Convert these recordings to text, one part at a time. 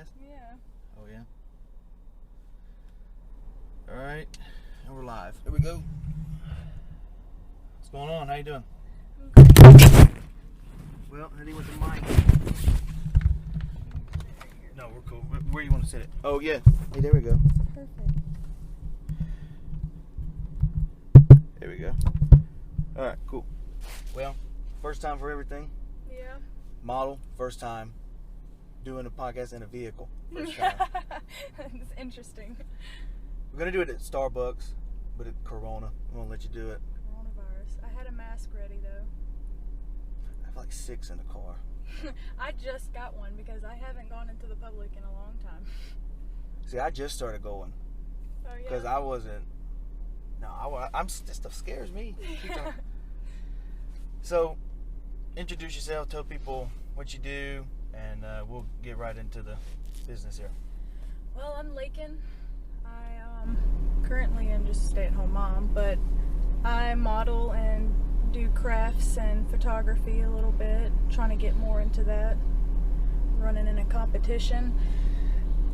podcast? Yeah. Oh, yeah. All right. And we're live. Here we go. What's going on? How you doing? Well, Eddie with the mic. No, we're cool. Where do you want to sit it? Oh, yeah. Hey, there we go. Perfect. There we go. All right, cool. Well, first time for everything. Yeah. Model, first time. Doing a podcast in a vehicle, first time. It's interesting. We're going to do it at Starbucks, but at Corona. I'm going to let you do it. Coronavirus. I had a mask ready, though. I have like 6 in the car. I just got one because I haven't gone into the public in a long time. See, I just started going. Oh, yeah? Because I wasn't... No, this stuff scares me. Keep going. So, introduce yourself, tell people what you do, and we'll get right into the business here. Well, I'm Lakin. I currently am just a stay-at-home mom, but I model and do crafts and photography a little bit, trying to get more into that. Running in a competition.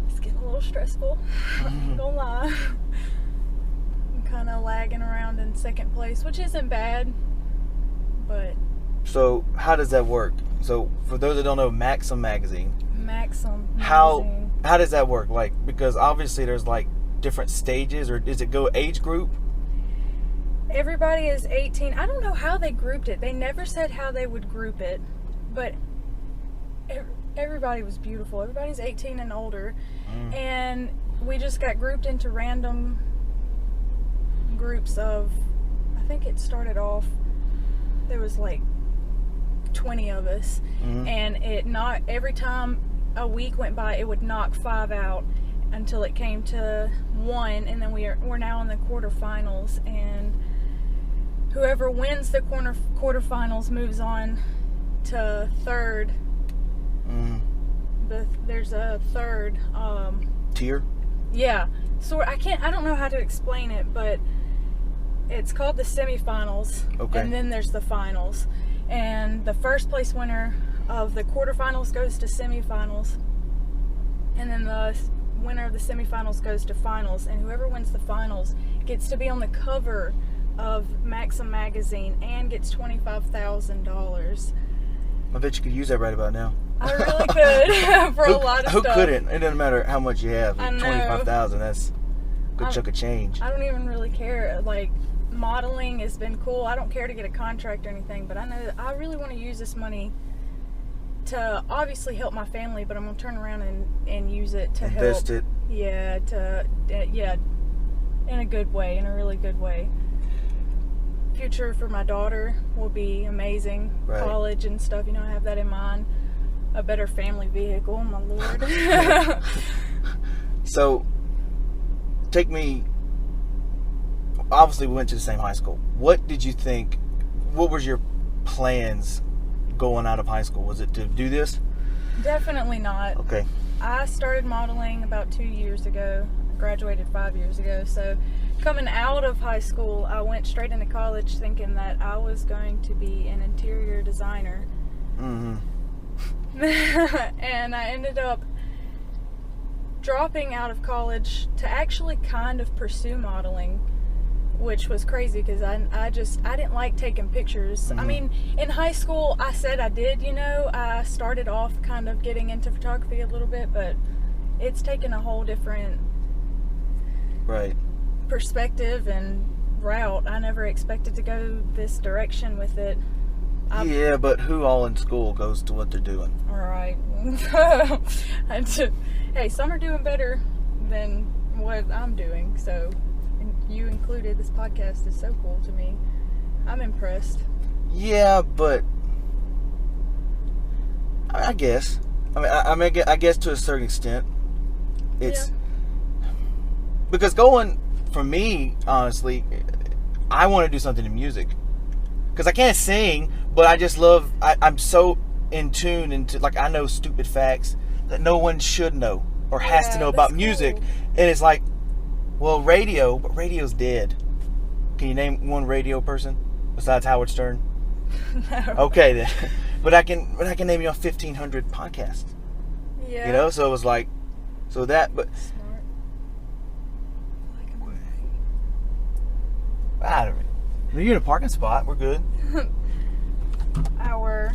It's getting a little stressful, I'm not gonna lie. I'm kind of lagging around in second place, which isn't bad, but... So, how does that work? So, for those that don't know, Maxim Magazine. Maxim Magazine. How does that work? Like, because obviously there's like different stages, or does it go age group? Everybody is 18. I don't know how they grouped it. They never said how they would group it, but everybody was beautiful. Everybody's 18 and older, and we just got grouped into random groups of, I think it started off, there was like 20 of us, and every time a week went by, it would knock 5 out until it came to 1, and then we're now in the quarterfinals, and whoever wins the quarterfinals moves on to third. There's a third Tier? Yeah. So I don't know how to explain it, but it's called the semifinals. Okay. And then there's the finals. And the first place winner of the quarterfinals goes to semifinals. And then the winner of the semifinals goes to finals. And whoever wins the finals gets to be on the cover of Maxim Magazine and gets $25,000. I bet you could use that right about now. I really could for a lot of stuff. Who couldn't? It doesn't matter how much you have. I know. 25,000. That's a good chunk of change. I don't even really care. Like, modeling has been cool. I don't care to get a contract or anything, but I know that I really want to use this money to obviously help my family, but I'm gonna turn around and use it to invest help. It. Yeah, in a good way, in a really good way. Future for my daughter will be amazing. Right. College and stuff, I have that in mind. A better family vehicle, my lord. So, take me. Obviously, we went to the same high school. What did you think? What was your plans going out of high school? Was it to do this? Definitely not. Okay. I started modeling about 2 years ago. I graduated 5 years ago. So, coming out of high school, I went straight into college thinking that I was going to be an interior designer. And I ended up dropping out of college to actually kind of pursue modeling, which was crazy because I didn't like taking pictures. I mean, in high school, I said I did, I started off kind of getting into photography a little bit, but it's taken a whole different perspective and route. I never expected to go this direction with it. Yeah, but who all in school goes to what they're doing? All right. Hey, some are doing better than what I'm doing, so, and you included. This podcast is so cool to me. I'm impressed. Yeah, but I guess. I guess to a certain extent, it's because going for me, honestly, I want to do something in music because I can't sing. But I just love, I'm so in tune into, like, I know stupid facts that no one should know or has to know about music. Cool. And it's like, well, but radio's dead. Can you name one radio person besides Howard Stern? No. Okay, then. But I can name you 1,500 podcasts. Yeah. So it was like, So that, but Smart. I don't know. You're in a parking spot. We're good. Our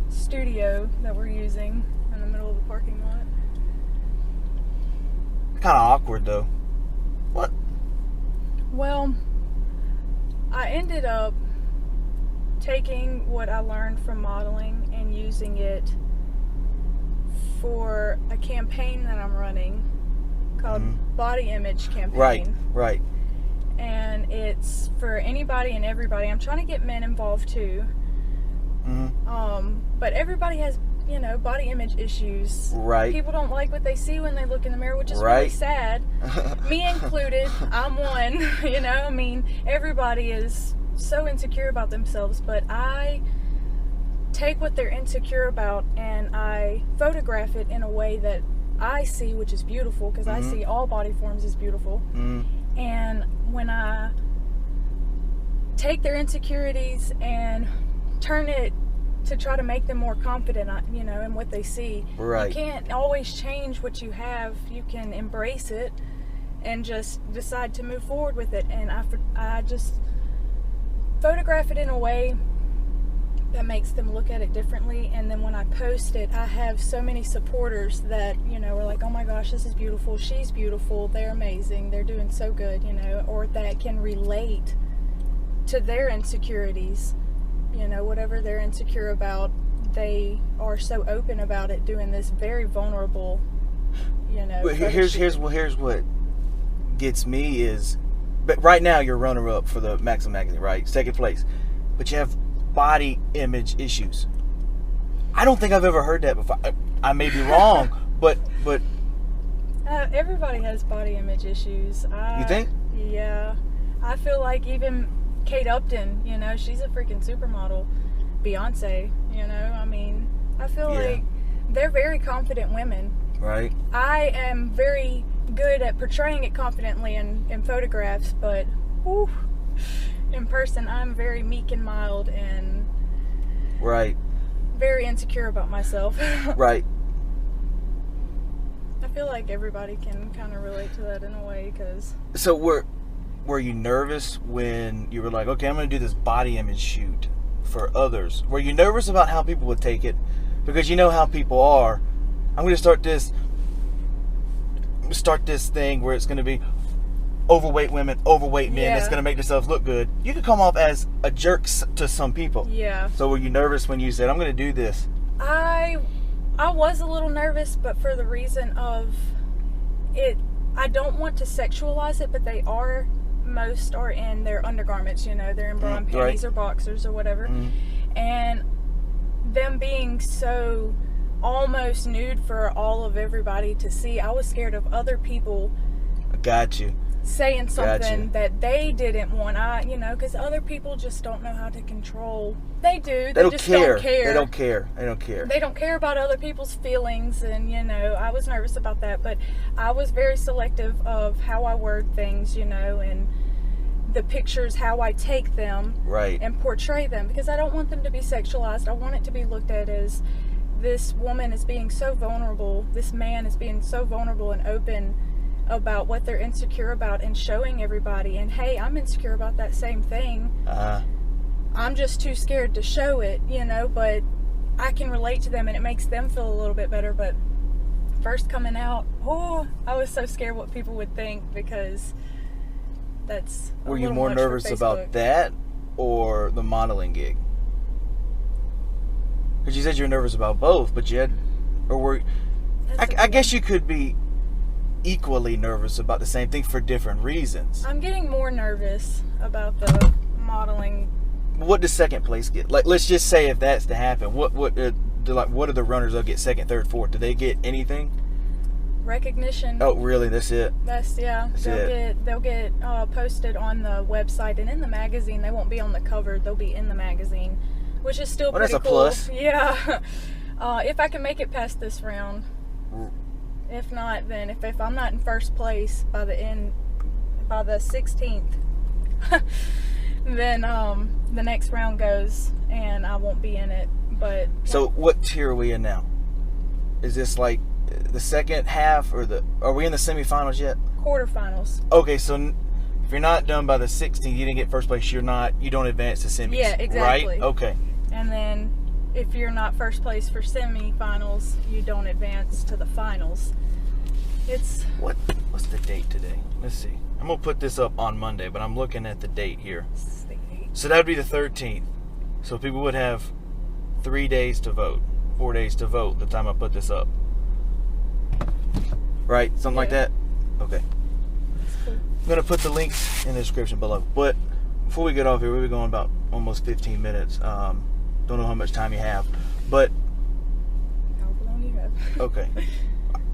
studio that we're using in the middle of the parking lot. Kind of awkward though. What? Well, I ended up taking what I learned from modeling and using it for a campaign that I'm running called Body Image Campaign. Right. And it's for anybody and everybody. I'm trying to get men involved too. But everybody has, body image issues. Right. People don't like what they see when they look in the mirror, which is really sad. Me included. I'm one. Everybody is so insecure about themselves, but I take what they're insecure about and I photograph it in a way that I see, which is beautiful, because I see all body forms as beautiful. And when I take their insecurities and turn it to try to make them more confident, in what they see. Right. You can't always change what you have. You can embrace it and just decide to move forward with it. And I just photograph it in a way that makes them look at it differently. And then when I post it, I have so many supporters that, are like, oh my gosh, this is beautiful. She's beautiful. They're amazing. They're doing so good, or that can relate to their insecurities. Whatever they're insecure about, they are so open about it, doing this very vulnerable, But here's what gets me is, but right now you're runner-up for the Maxim magazine, right? Second place. But you have body image issues. I don't think I've ever heard that before. I may be wrong, but everybody has body image issues. You think? Yeah. I feel like even Kate Upton, she's a freaking supermodel. Beyonce, I feel like they're very confident women. Right. I am very good at portraying it confidently in photographs, but in person, I'm very meek and mild and very insecure about myself. Right. I feel like everybody can kind of relate to that in a way, because... So were you nervous when you were like, okay, I'm going to do this body image shoot for others? Were you nervous about how people would take it? Because you know how people are. I'm going to start this thing where it's going to be overweight women, overweight men. That's going to make themselves look good. You could come off as a jerk to some people. Yeah. So were you nervous when you said, I'm going to do this? I was a little nervous, but for the reason of it, I don't want to sexualize it, but most are in their undergarments, they're in bra and panties or boxers or whatever. And them being so almost nude for all of everybody to see, I was scared of other people saying something that they didn't want. Because other people just don't know how to control. They do. They just don't care. They don't care. They don't care about other people's feelings, and I was nervous about that, but I was very selective of how I word things, and the pictures, how I take them and portray them, because I don't want them to be sexualized. I want it to be looked at as this woman is being so vulnerable, this man is being so vulnerable and open about what they're insecure about and showing everybody, and hey, I'm insecure about that same thing. I'm just too scared to show it, but I can relate to them and it makes them feel a little bit better. But first coming out, I was so scared what people would think, because that's Were you more nervous about that or the modeling gig? Because you said you were nervous about both, but you had, or were, I guess you could be equally nervous about the same thing for different reasons. I'm getting more nervous about the modeling. What does second place get? Like, let's just say if that's to happen, what do the runners that get second, third, fourth? Do they get anything? Recognition. Oh, really? That's it. They'll get posted on the website and in the magazine. They won't be on the cover. They'll be in the magazine, which is still pretty cool. That's a plus. Yeah. If I can make it past this round. If not, then if I'm not in first place by the 16th, then the next round goes and I won't be in it. But so what tier are we in now? Is this like the second half are we in the semifinals yet? Quarterfinals. Okay, so if you're not done by the 16th, you didn't get first place. You don't advance to semis. Yeah, exactly. Right? Okay. And then if you're not first place for semifinals, you don't advance to the finals. What's the date today? Let's see. I'm gonna put this up on Monday, but I'm looking at the date here. So that would be the 13th. So people would have 3 days to vote, 4 days to vote the time I put this up. Right? Something like that? Okay. Cool. I'm going to put the links in the description below. But before we get off here, we'll be going about almost 15 minutes. Don't know how much time you have. But, However long you have. okay.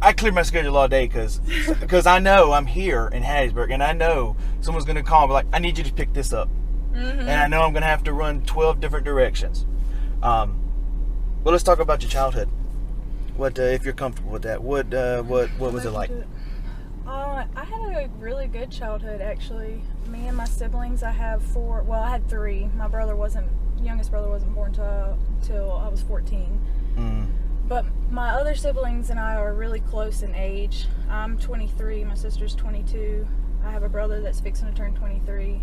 I cleared my schedule all day because I know I'm here in Hattiesburg, and I know someone's going to call and be like, I need you to pick this up. Mm-hmm. And I know I'm going to have to run 12 different directions. Well, let's talk about your childhood. What, if you're comfortable with that, what was it like? I had a really good childhood, actually. Me and my siblings, I have 4. Well, I had 3. My youngest brother wasn't born till I was 14. Mm. But my other siblings and I are really close in age. I'm 23. My sister's 22. I have a brother that's fixing to turn 23,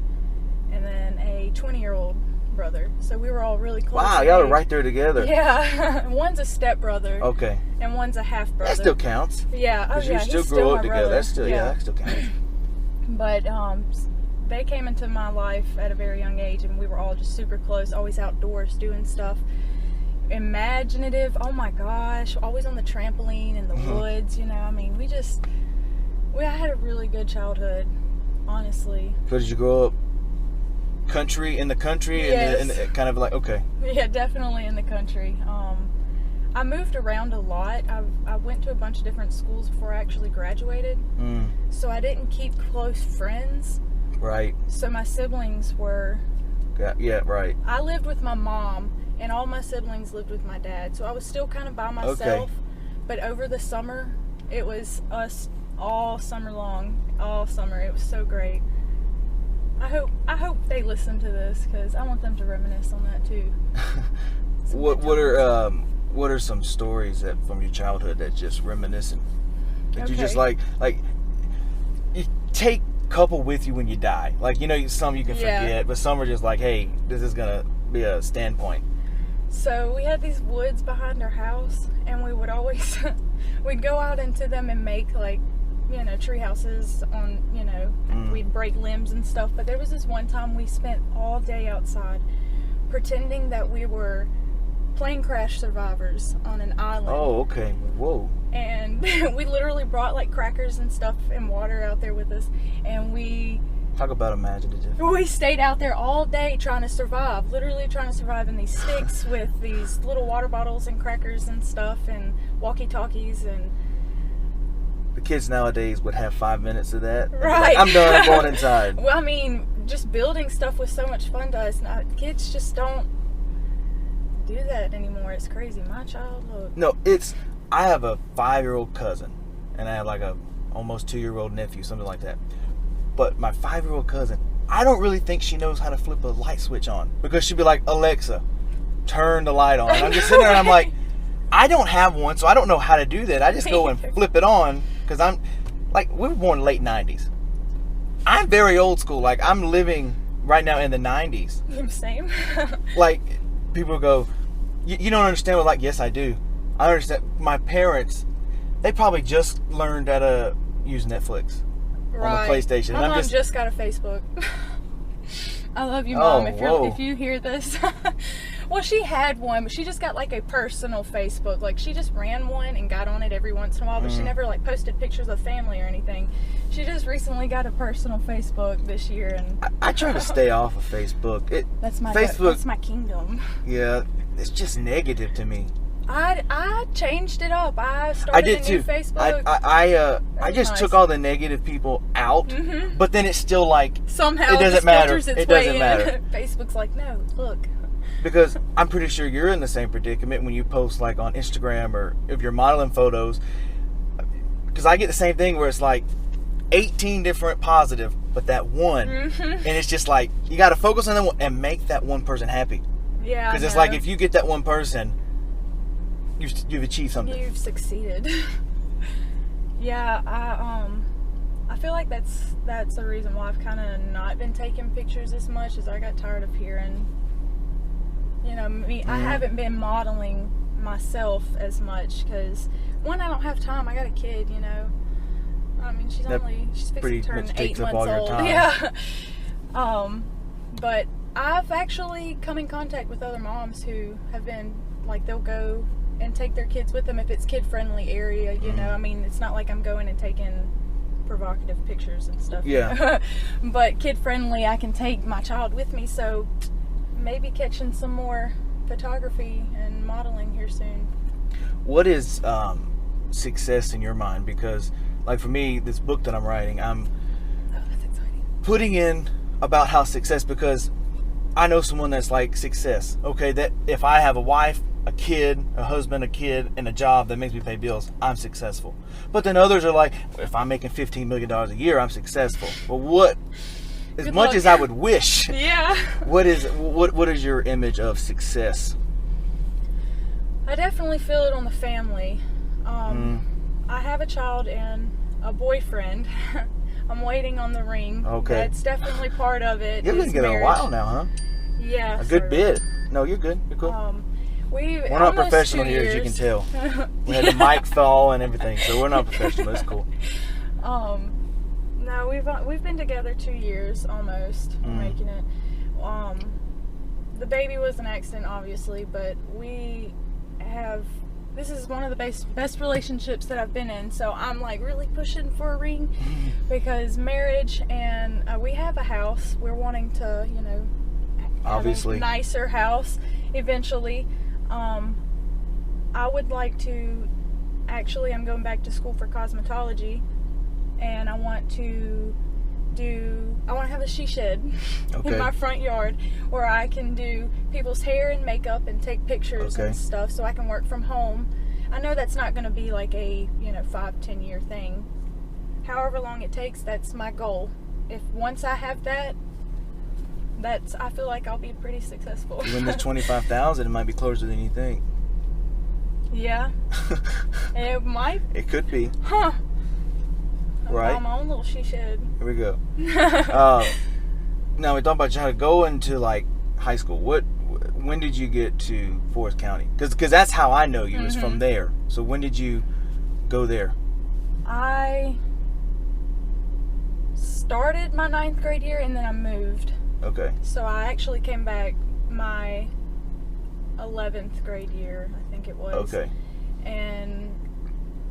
and then a 20-year-old brother. So we were all really close. Wow, y'all are right there together. Yeah. One's a step brother. Okay. And one's a half brother. That still counts. Yeah. Oh, yeah. You still grow up together. Brother. That's still, yeah, that still counts. But they came into my life at a very young age, and we were all just super close, always outdoors doing stuff. Imaginative. Oh my gosh. Always on the trampoline in the woods, I mean, I had a really good childhood, honestly. So did you grow up in the country? Yes. And kind of like, okay. Yeah, definitely in the country. I moved around a lot. I went to a bunch of different schools before I actually graduated. So I didn't keep close friends. Right. So my siblings were... Yeah, right. I lived with my mom, and all my siblings lived with my dad. So I was still kind of by myself. Okay. But over the summer, it was us all summer long. All summer. It was so great. I hope they listen to this, because I want them to reminisce on that too. What are some stories from your childhood that just reminiscent? That you just like you take a couple with you when you die. Like, some you can forget, but some are just like, hey, this is gonna be a standpoint. So we had these woods behind our house, and we would always we'd go out into them and make tree houses on, we'd break limbs and stuff. But there was this one time we spent all day outside pretending that we were plane crash survivors on an island. Oh, okay. Whoa. And we literally brought crackers and stuff and water out there with us, and we... Talk about imaginative. We stayed out there all day trying to survive, literally trying to survive in these sticks with these little water bottles and crackers and stuff and walkie-talkies. And the kids nowadays would have 5 minutes of that. Right. I'm done. I'm going inside. Well, I mean, just building stuff was so much fun to us. Now, kids just don't do that anymore. It's crazy. My childhood. No, I have a 5-year-old cousin, and I have a almost 2-year-old nephew, something like that. But my 5-year-old cousin, I don't really think she knows how to flip a light switch on, because she'd be like, Alexa, turn the light on. And I'm just sitting there and I'm like, I don't have one, so I don't know how to do that. I just go and flip it on, because I'm we were born late 90s. I'm very old school. I'm living right now in the 90s. Same. People go, you don't understand. Well, yes, I do. I understand. My parents, they probably just learned how to use Netflix. Right. On the PlayStation. My mom just got a Facebook. I love you, Mom. If you hear this. Well, she had one, but she just got a personal Facebook. She just ran one and got on it every once in a while, but she never posted pictures of family or anything. She just recently got a personal Facebook this year, and I try to stay off of Facebook. That's my kingdom. Yeah, it's just negative to me. I changed it up. I started a new Facebook. I just took all the negative people out, but then it's still somehow it doesn't matter. It doesn't matter. Facebook's no, look. Because I'm pretty sure you're in the same predicament when you post on Instagram, or if you're modeling photos. Because I get the same thing where it's 18 different positive, but that one, and it's just you got to focus on that one and make that one person happy. Yeah. Because it's if you get that one person, you've achieved something. You've succeeded. Yeah, I feel like that's the reason why I've kind of not been taking pictures as much, as I got tired of hearing, me. I haven't been modeling myself as much because, one, I don't have time. I got a kid, I mean, she's fixing to turn 8 months old. Yeah. But I've actually come in contact with other moms who have been like, they'll go and take their kids with them if it's kid-friendly area, I mean, it's not like I'm going and taking provocative pictures and stuff. Yeah. But kid-friendly, I can take my child with me, so maybe catching some more photography and modeling here soon. What is success in your mind? Because, like, for me, this book that I'm writing, I'm that's exciting. putting in about how success, because I know someone that's like success. Okay, that if I have a wife, a kid, a husband, a kid, and a job that makes me pay bills, I'm successful. But then others are like, if I'm making $15 million a year, I'm successful. Well, as much as I would wish, yeah. What is your image of success? I definitely feel it on the family. I have a child and a boyfriend. I'm waiting on the ring. Okay. That's definitely part of it. You've been together a while now, huh? Yeah. A good bit. No, you're good. You're cool. We're not professional here, as you can tell. We had the mic fall and everything, so we're not professional. It's cool. No, we've been together 2 years almost. Making it. The baby was an accident, obviously, but we have. This is one of the best relationships that I've been in, so I'm like really pushing for a ring because marriage, and we have a house. We're wanting to, obviously, have a nicer house eventually. I would like to. Actually, I'm going back to school for cosmetology, and I want to have a she shed in my front yard where I can do people's hair and makeup and take pictures and stuff, so I can work from home. I know that's not going to be like a 5-10 year thing. However long it takes, that's my goal. If once I have that, I feel like I'll be pretty successful. When there's 25,000, it might be closer than you think. Yeah. It might. It could be. Huh. Right. I'm my own little she shed. Here we go. Now we talk about trying to go into like high school. When did you get to Forest County? Because that's how I know you, is from there. So when did you go there? I started my 9th grade year and then I moved. Okay. So I actually came back my 11th grade year, I think it was. Okay. And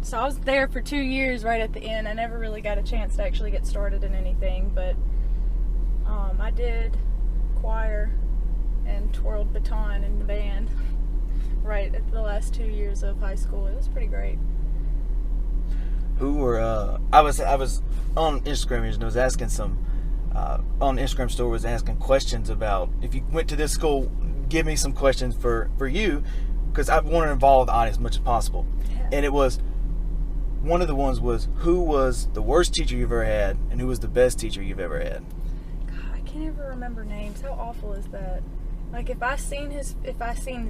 so I was there for 2 years right at the end. I never really got a chance to actually get started in anything, but I did choir and twirled baton in the band right at the last 2 years of high school. It was pretty great. Who were I was on Instagram and was asking some on the Instagram store, was asking questions about if you went to this school, give me some questions for you, because I want to involve the audience as much as possible. Yeah. And it was, one of the ones was, who was the worst teacher you've ever had and who was the best teacher you've ever had? God, I can't ever remember names. How awful is that? Like if I seen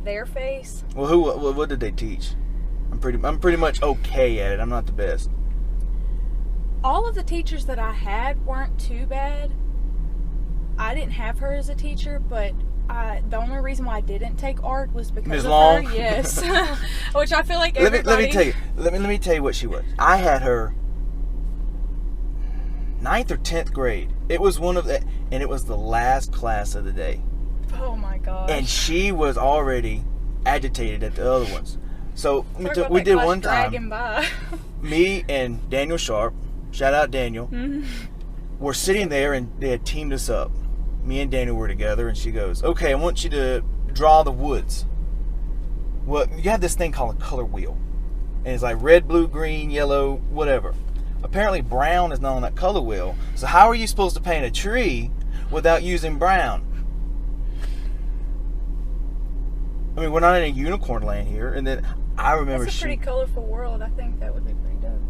their face. Well, what did they teach? I'm pretty much okay at it. I'm not the best. All of the teachers that I had weren't too bad. I didn't have her as a teacher, but the only reason why I didn't take art was because Ms. of Long? her. Yes, which I feel like everybody. Let me tell you. Let me tell you what she was. I had her 9th or 10th grade. It was one of the, and it was the last class of the day. Oh my gosh. And she was already agitated at the other ones. So we did one time. Dragging by. Me and Daniel Sharp, shout out Daniel, were sitting there and they had teamed us up. Me and Daniel were together, and she goes, "Okay, I want you to draw the woods." Well, you have this thing called a color wheel, and it's like red, blue, green, yellow, whatever. Apparently brown is not on that color wheel. So how are you supposed to paint a tree without using brown? I mean, we're not in a unicorn land here. And then I remember That's a pretty colorful world. I think that would be pretty dope.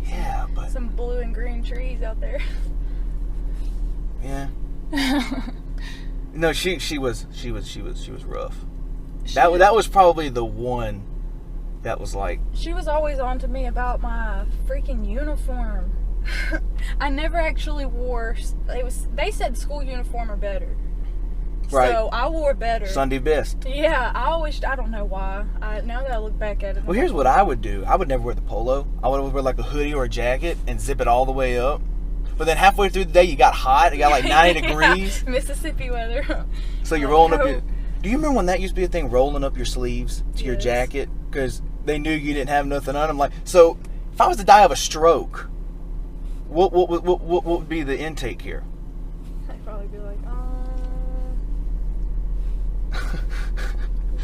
Yeah, but some blue and green trees out there. Yeah. No, she was rough. That was probably the one that was like... She was always on to me about my freaking uniform. I never actually wore... They said school uniform are better. Right. So I wore better. Sunday best. Yeah, I don't know why. Now that I look back at it. Well, here's what I would do. I would never wear the polo. I would always wear like a hoodie or a jacket and zip it all the way up. But then halfway through the day, you got hot. It got like 90 degrees. Mississippi weather. So you're rolling up your... Do you remember when that used to be a thing, rolling up your sleeves to your jacket? Because they knew you didn't have nothing on them. Like, so if I was to die of a stroke, what would be the intake here? I'd probably be like,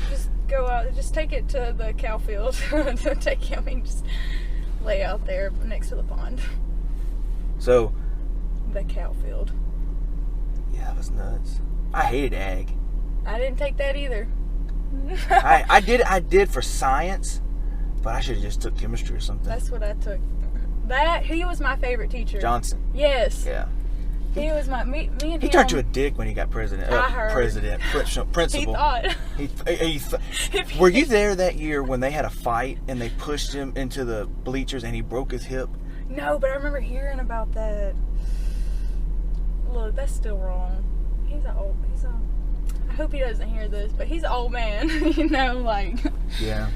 just go out, just take it to the cow field. Just lay out there next to the pond. So... The cow field. Yeah, that was nuts. I hated ag. I didn't take that either. I did for science, but I should have just took chemistry or something. That's what I took. He was my favorite teacher. Johnson. Yes. Yeah. He was me and him. He turned to a dick when he got president. I heard. Principal. He thought. Were you there that year when they had a fight and they pushed him into the bleachers and he broke his hip? No, but I remember hearing about that. Look, that's still wrong. I hope he doesn't hear this, but he's an old man. You know, like... Yeah.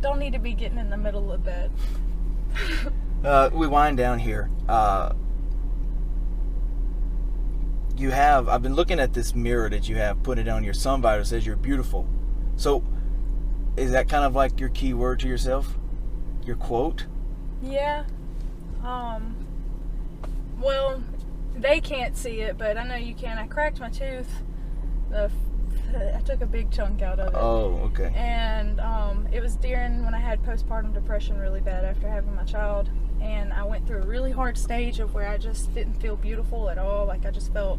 Don't need to be getting in the middle of that. We wind down here. I've been looking at this mirror that you have put it on your sun visor. It says you're beautiful. So, is that kind of like your key word to yourself? Your quote? Yeah. Well, they can't see it, but I know you can. I cracked my tooth. I took a big chunk out of it. Oh, okay. And it was during when I had postpartum depression really bad after having my child. And I went through a really hard stage of where I just didn't feel beautiful at all. Like I just felt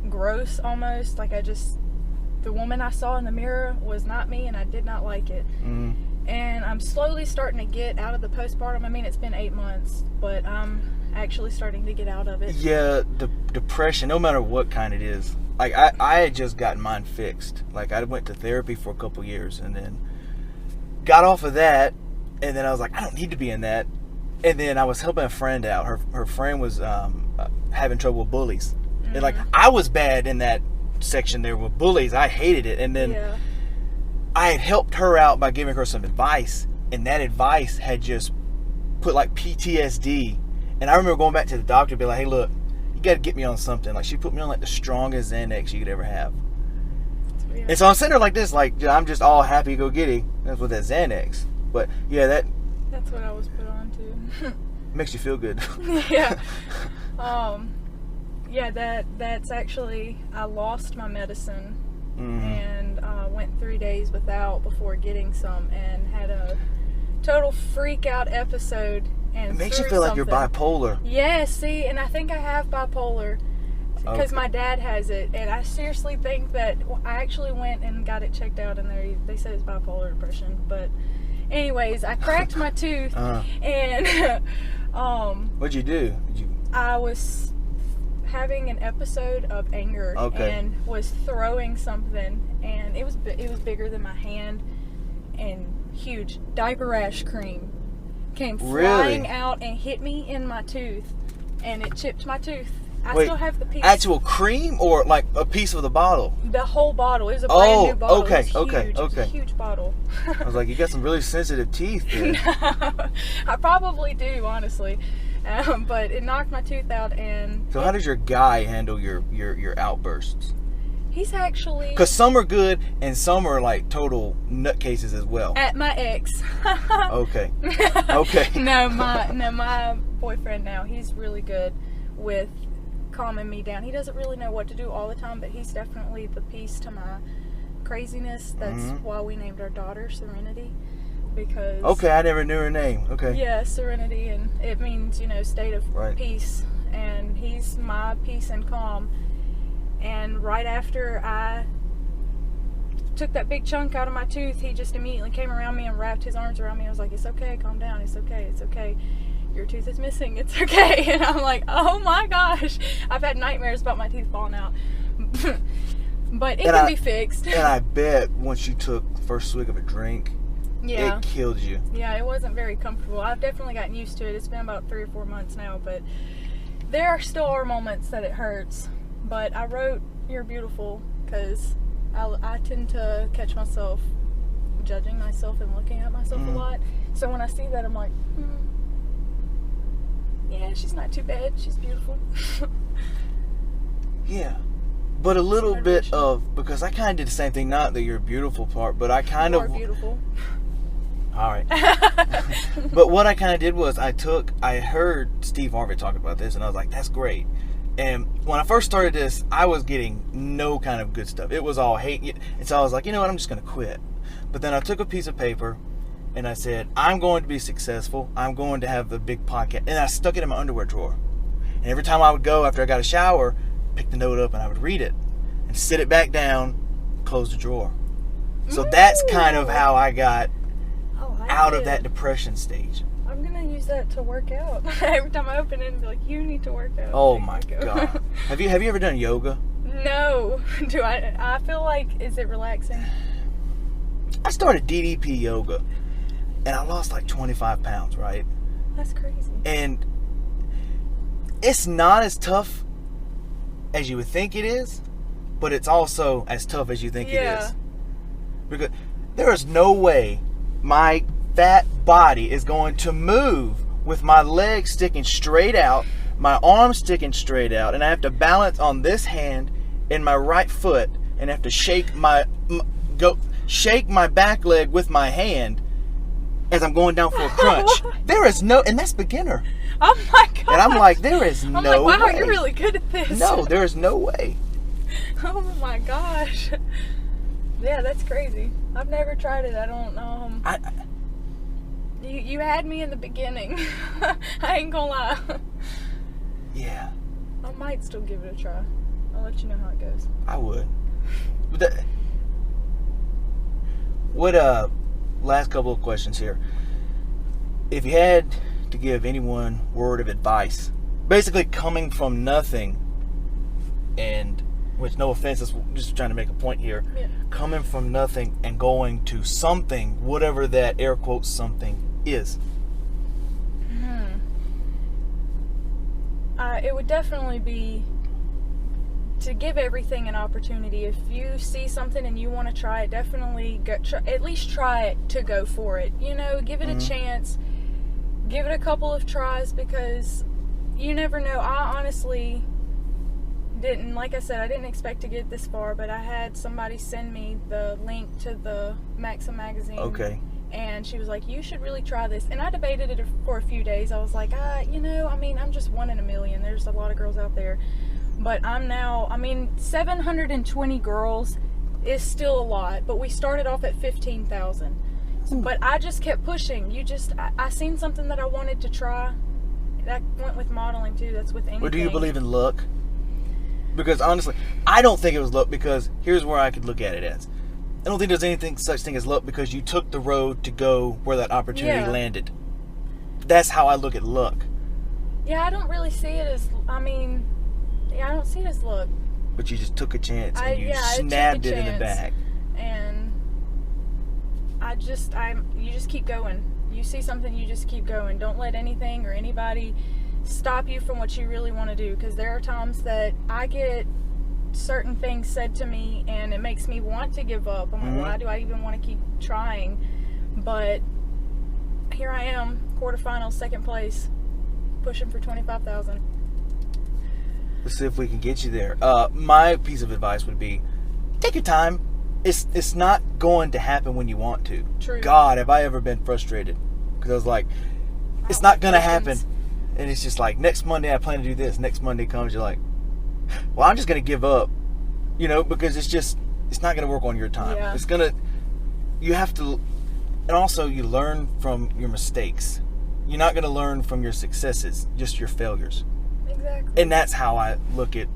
gross almost. Like the woman I saw in the mirror was not me and I did not like it. Mm. And I'm slowly starting to get out of the postpartum. I mean, it's been 8 months, but I'm actually starting to get out of it. Yeah, the depression, no matter what kind it is. Like, I had just gotten mine fixed. Like, I went to therapy for a couple years and then got off of that. And then I was like, I don't need to be in that. And then I was helping a friend out. Her friend was having trouble with bullies. Mm-hmm. And, like, I was bad in that section there with bullies. I hated it. And then I had helped her out by giving her some advice. And that advice had just put, like, PTSD. And I remember going back to the doctor and be like, hey, look, you got to get me on something. Like, she put me on, like, the strongest Xanax you could ever have. And so I'm sitting there like this, like, I'm just all happy-go-gitty. That's with that Xanax. But, yeah, that's what I was put on, too. Makes you feel good. Yeah. Yeah, that's actually, I lost my medicine. Mm-hmm. And went 3 days without before getting some. And had a total freak-out episode. And it makes you feel like you're bipolar. Yeah, see, and I think I have bipolar because my dad has it, and I seriously think that I actually went and got it checked out, and they said it's bipolar depression. But, anyways, I cracked my tooth, and what'd you do? I was having an episode of anger and was throwing something, and it was bigger than my hand and huge. Diaper rash cream came flying out and hit me in my tooth, and it chipped my tooth. I still have the piece. Actual cream or like a piece of the bottle? The whole bottle. It was a brand new bottle. Okay, it was huge. It was a huge bottle. I was like, you got some really sensitive teeth there. No, I probably do, honestly. But it knocked my tooth out. And so how does your guy handle your outbursts? He's actually... Because some are good and some are like total nutcases as well. At my ex. Okay. No, my boyfriend now, he's really good with calming me down. He doesn't really know what to do all the time, but he's definitely the piece to my craziness. That's why we named our daughter Serenity. Because... Okay, I never knew her name. Okay. Yeah, Serenity, and it means, state of peace. And he's my peace and calm. And right after I took that big chunk out of my tooth, he just immediately came around me and wrapped his arms around me. I was like, it's okay, calm down, it's okay, it's okay. Your tooth is missing, it's okay. And I'm like, oh my gosh. I've had nightmares about my teeth falling out. But it can be fixed. And I bet once you took the first swig of a drink, Yeah. It killed you. Yeah, it wasn't very comfortable. I've definitely gotten used to it. It's been about 3 or 4 months now, but there still are moments that it hurts. But I wrote "You're Beautiful" because I tend to catch myself judging myself and looking at myself a lot. So when I see that, I'm like, yeah, she's not too bad. She's beautiful. Yeah. But a little bit of, because I kind of did the same thing, not the "you're beautiful" part, but I kind You of... are beautiful. All right. But what I kind of did was I heard Steve Harvey talk about this, and I was like, that's great. And when I first started this, I was getting no kind of good stuff. It was all hate. And so I was like, you know what, I'm just going to quit. But then I took a piece of paper, and I said, I'm going to be successful. I'm going to have the big podcast. And I stuck it in my underwear drawer. And every time I would go after I got a shower, pick the note up, and I would read it. And sit it back down, close the drawer. So that's kind of how I got out of that depression stage. I'm gonna use that to work out. Every time I open it and be like, you need to work out. Oh my God. Have you ever done yoga? No. Do I feel like, is it relaxing? I started DDP yoga and I lost like 25 pounds, right? That's crazy. And it's not as tough as you would think it is, but it's also as tough as you think it is. Because there is no way my fat body is going to move with my legs sticking straight out, my arms sticking straight out, and I have to balance on this hand and my right foot, and have to shake my back leg with my hand as I'm going down for a crunch. There is no, and that's beginner. Oh my God. And I'm like, there is no way. Wow, you're really good at this. No, there is no way. Oh my gosh. Yeah, that's crazy. I've never tried it. I don't know. You had me in the beginning. I ain't gonna lie. Yeah. I might still give it a try. I'll let you know how it goes. I would. Last couple of questions here. If you had to give anyone word of advice, basically coming from nothing, and which, no offense, is just trying to make a point here, coming from nothing and going to something, whatever that air quotes something is. It would definitely be to give everything an opportunity. If you see something and you want to try it, definitely at least try it to go for it. You know, give it a chance. Give it a couple of tries, because you never know. I honestly didn't, like I said, I didn't expect to get this far, but I had somebody send me the link to the Maxim magazine. Okay. And she was like, you should really try this. And I debated it for a few days. I was like, I'm just one in a million. There's a lot of girls out there. But 720 girls is still a lot. But we started off at 15,000. But I just kept pushing. I seen something that I wanted to try. That went with modeling too. That's with anything. Or do you believe in luck? Because honestly, I don't think it was luck, because here's where I could look at it as. I don't think there's anything such thing as luck, because you took the road to go where that opportunity landed. That's how I look at luck. Yeah, I don't really see it as, I don't see it as luck. But you just took a chance and you snapped it in the back. And you just keep going. You see something, you just keep going. Don't let anything or anybody stop you from what you really want to do, because there are times that I get certain things said to me and it makes me want to give up. I'm like, why do I even want to keep trying? But here I am, quarterfinals, second place, pushing for 25,000. Let's see if we can get you there. My piece of advice would be, take your time. It's not going to happen when you want to. True. God, have I ever been frustrated? Because I was like, it's not going to happen. And it's just like, next Monday I plan to do this. Next Monday comes, you're like, well, I'm just going to give up. You know, because it's not going to work on your time. Yeah. You have to, and also you learn from your mistakes. You're not going to learn from your successes, just your failures. Exactly. And that's how I look at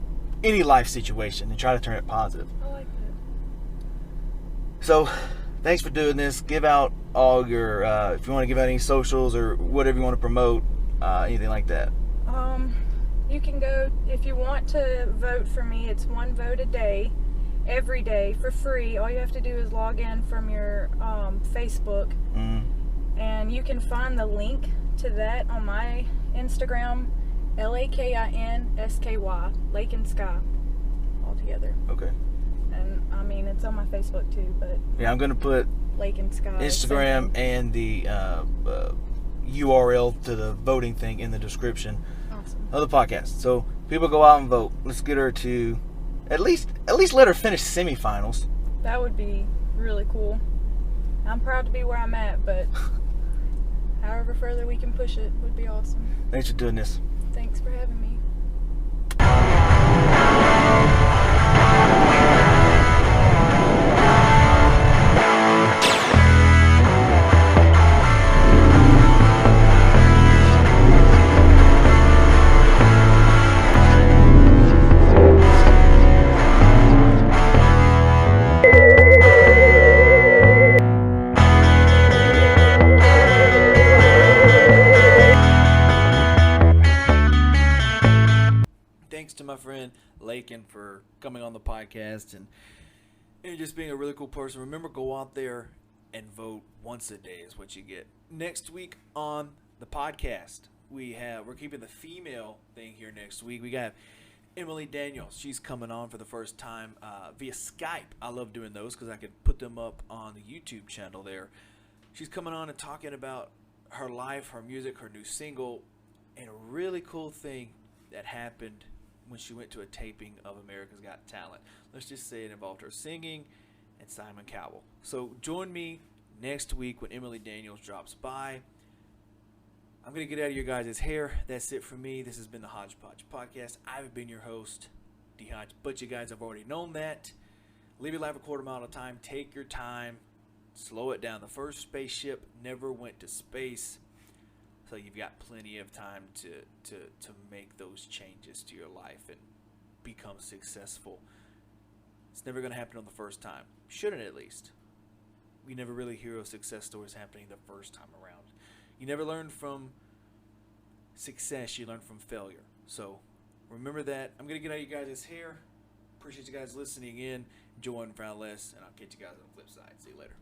any life situation and try to turn it positive. I like that. So, thanks for doing this. Give out all your, if you want to give out any socials or whatever you want to promote, anything like that. You can go, if you want to vote for me, it's one vote a day. every day for free. All you have to do is log in from your Facebook, and you can find the link to that on my Instagram, LAKINSKY, Lakin Sky, all together. Okay. And I mean, it's on my Facebook too, but yeah, I'm gonna put Lakin Sky, Instagram and the URL to the voting thing in the description of the podcast. So people go out and vote. Let's get her to at least let her finish semifinals. That would be really cool. I'm proud to be where I'm at, but however further we can push it would be awesome. Thanks for doing this. Thanks for having me. Thanks to my friend Lakin for coming on the podcast and just being a really cool person. Remember, go out there and vote once a day is what you get. Next week on the podcast, we're keeping the female thing here next week. We got Emily Daniels. She's coming on for the first time via Skype. I love doing those because I could put them up on the YouTube channel there. She's coming on and talking about her life, her music, her new single, and a really cool thing that happened when she went to a taping of America's Got Talent. Let's just say it involved her singing and Simon Cowell. So join me next week when Emily Daniels drops by. I'm going to get out of your guys' hair. That's it for me. This has been the Hodgepodge Podcast. I've been your host, D. Hodge, but you guys have already known that. Live your life a quarter mile at a time. Take your time. Slow it down. The first spaceship never went to space. So you've got plenty of time to make those changes to your life and become successful. It's never going to happen on the first time. Shouldn't, at least. We never really hear of success stories happening the first time around. You never learn from success. You learn from failure. So remember that. I'm going to get out of you guys' hair. Appreciate you guys listening in. Enjoy and frown less. And I'll catch you guys on the flip side. See you later.